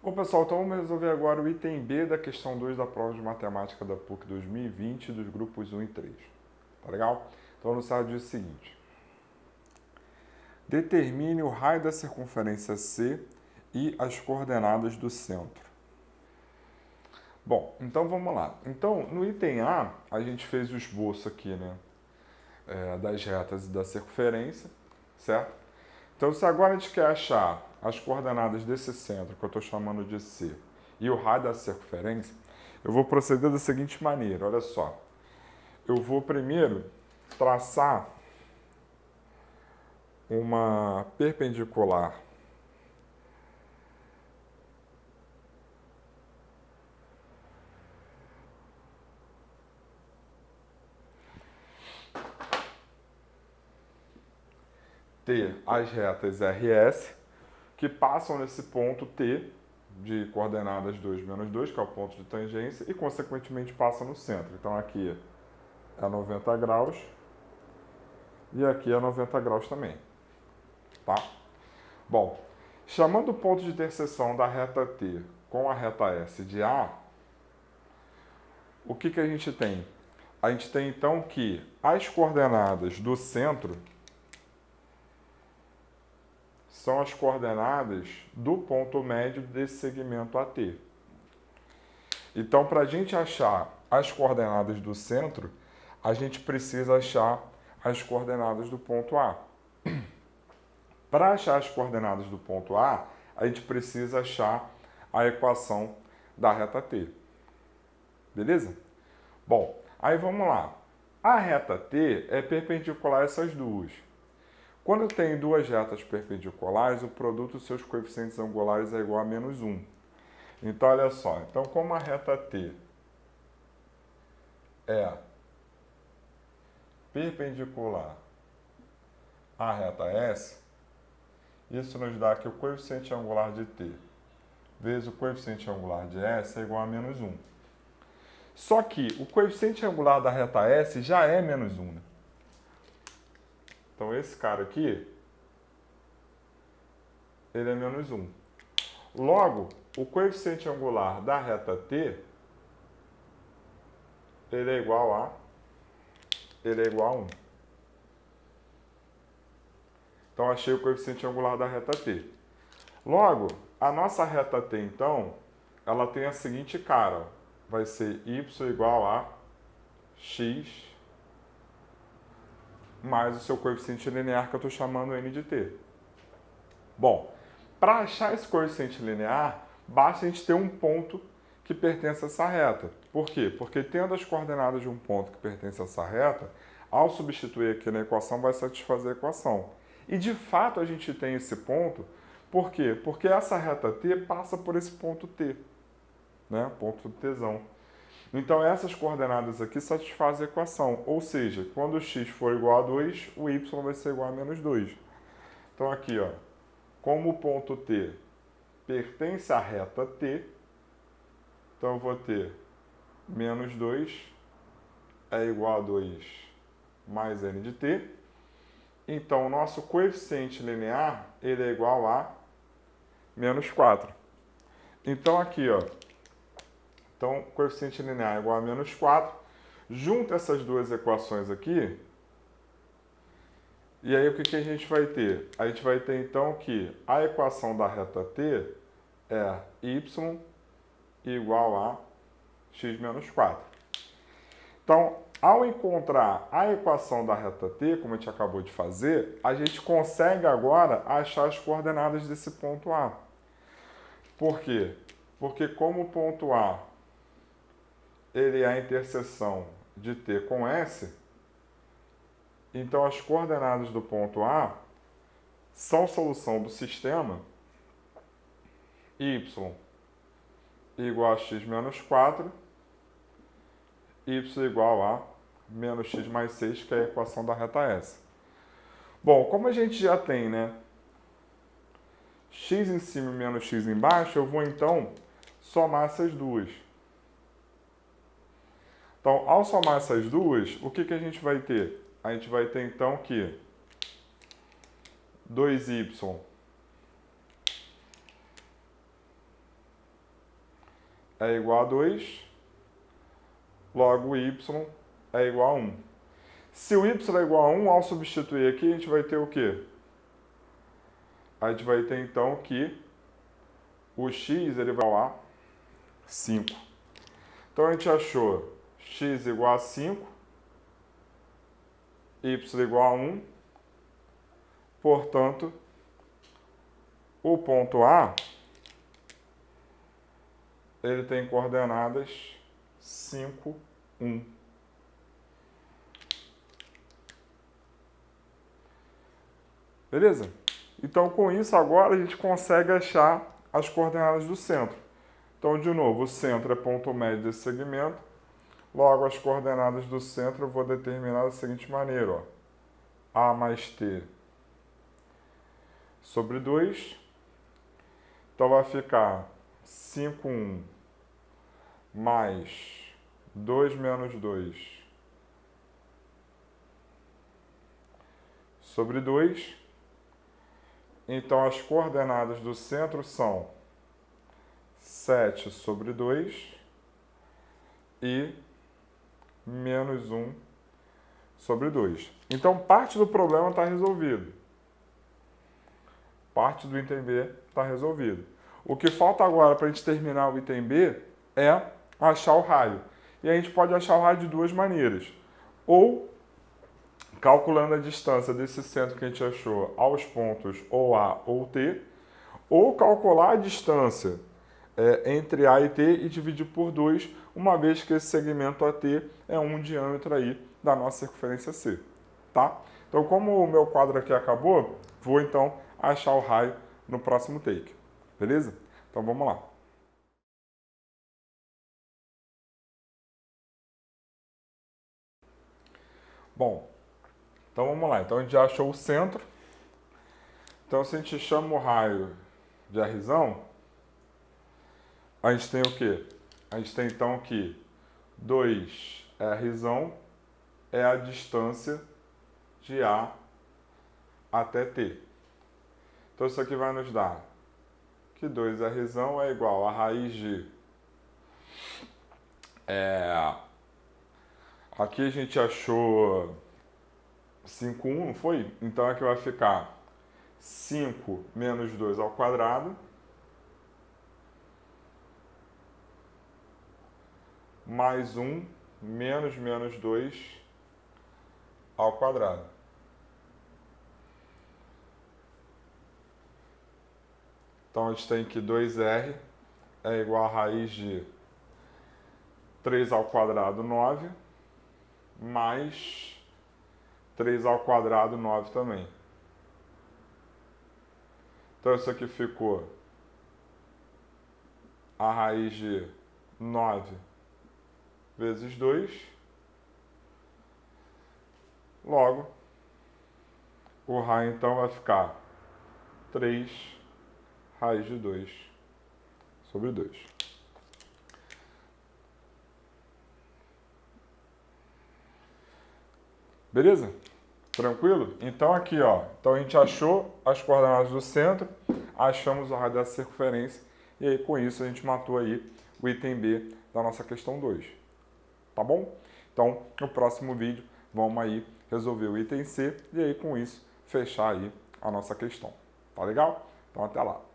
Bom, pessoal, então vamos resolver agora o item B da questão 2 da prova de matemática da PUC 2020 dos grupos 1 e 3. Tá legal? Então, no slide diz o seguinte: determine o raio da circunferência C e as coordenadas do centro. Bom, então vamos lá. Então, no item A, a gente fez o esboço aqui, né? Das retas e da circunferência, certo? Então, se agora a gente quer achar as coordenadas desse centro, que eu estou chamando de C, e o raio da circunferência, eu vou proceder da seguinte maneira, olha só. Eu vou primeiro traçar uma perpendicular T as retas RS, que passam nesse ponto T, de coordenadas 2 menos 2, que é o ponto de tangência, e consequentemente passa no centro. Então aqui é 90 graus e aqui é 90 graus também, tá? Bom, chamando o ponto de interseção da reta T com a reta S de A, o que a gente tem? A gente tem então que as coordenadas do centro são as coordenadas do ponto médio desse segmento AT. Então, para a gente achar as coordenadas do centro, a gente precisa achar as coordenadas do ponto A. Para achar as coordenadas do ponto A, a gente precisa achar a equação da reta T. Beleza? Bom, aí vamos lá. A reta T é perpendicular a essas duas. Quando eu tenho duas retas perpendiculares, o produto dos seus coeficientes angulares é igual a menos 1. Então, olha só. Então, como a reta T é perpendicular à reta S, isso nos dá que o coeficiente angular de T vezes o coeficiente angular de S é igual a menos 1. Só que o coeficiente angular da reta S já é menos 1. Né? Então, esse cara aqui, ele é menos 1. Logo, o coeficiente angular da reta T, ele é igual a 1. Então, achei o coeficiente angular da reta T. Logo, a nossa reta T, então, ela tem a seguinte cara. Ó. Vai ser y igual a x mais o seu coeficiente linear, que eu estou chamando n de t. Bom, para achar esse coeficiente linear, basta a gente ter um ponto que pertence a essa reta. Por quê? Porque tendo as coordenadas de um ponto que pertence a essa reta, ao substituir aqui na equação, vai satisfazer a equação. E de fato a gente tem esse ponto, por quê? Porque essa reta T passa por esse ponto T, né? Ponto Tzão. Então essas coordenadas aqui satisfazem a equação, ou seja, quando o x for igual a 2, o y vai ser igual a menos 2. Então aqui, ó, como o ponto T pertence à reta T, então eu vou ter menos 2 é igual a 2 mais n de t. Então, o nosso coeficiente linear ele é igual a menos 4. Então, aqui, ó, então, coeficiente linear é igual a menos 4. Junta essas duas equações aqui, e aí o que a gente vai ter? A gente vai ter, então, que a equação da reta t é y igual a x menos 4. Então, ao encontrar a equação da reta t, como a gente acabou de fazer, a gente consegue agora achar as coordenadas desse ponto A. Por quê? Porque como o ponto A ele é a interseção de t com S, então as coordenadas do ponto A são solução do sistema y igual a x menos 4, y igual a menos x mais 6, que é a equação da reta S. Bom, como a gente já tem, né, x em cima e menos x embaixo, eu vou então somar essas duas. Então, ao somar essas duas, o que a gente vai ter? A gente vai ter então que 2y é igual a 2, logo y é igual a 1. Se o y é igual a 1, ao substituir aqui, a gente vai ter o quê? A gente vai ter, então, que o x ele vai igual a 5. Então, a gente achou x igual a 5, y igual a 1. Portanto, o ponto A, ele tem coordenadas 5, 1. Beleza? Então, com isso, agora a gente consegue achar as coordenadas do centro. Então, de novo, o centro é ponto médio desse segmento. Logo, as coordenadas do centro eu vou determinar da seguinte maneira, ó. A mais T sobre 2. Então, vai ficar 5, 1 mais 2 menos 2 sobre 2. Então, as coordenadas do centro são 7 sobre 2 e menos 1 sobre 2. Então, parte do problema está resolvido. Parte do item B está resolvido. O que falta agora para a gente terminar o item B é achar o raio. E a gente pode achar o raio de duas maneiras. Ou calculando a distância desse centro que a gente achou aos pontos ou A ou T, ou calcular a distância entre A e T e dividir por 2, uma vez que esse segmento AT é um diâmetro aí da nossa circunferência C, tá? Então, como o meu quadro aqui acabou, vou então achar o raio no próximo take, beleza? Então, vamos lá. Bom, então vamos lá. Então, a gente já achou o centro. Então, se a gente chama o raio de Rzão, a gente tem o quê? A gente tem, então, que 2Rzão é a distância de A até T. Então, isso aqui vai nos dar que 2Rzão é igual a raiz de... Aqui a gente achou 5,1, não foi? Então, aqui vai ficar 5 menos 2 ao quadrado mais 1 menos 2 ao quadrado. Então, a gente tem que 2R é igual a raiz de 3 ao quadrado, 9, mais 3 ao quadrado, 9 também. Então, isso aqui ficou a raiz de 9 vezes 2. Logo, o raio, então, vai ficar 3 raiz de 2 sobre 2. Beleza? Tranquilo? Então aqui, ó, então a gente achou as coordenadas do centro, achamos o raio da circunferência e aí com isso a gente matou aí o item B da nossa questão 2. Tá bom? Então, no próximo vídeo vamos aí resolver o item C e aí com isso fechar aí a nossa questão. Tá legal? Então até lá.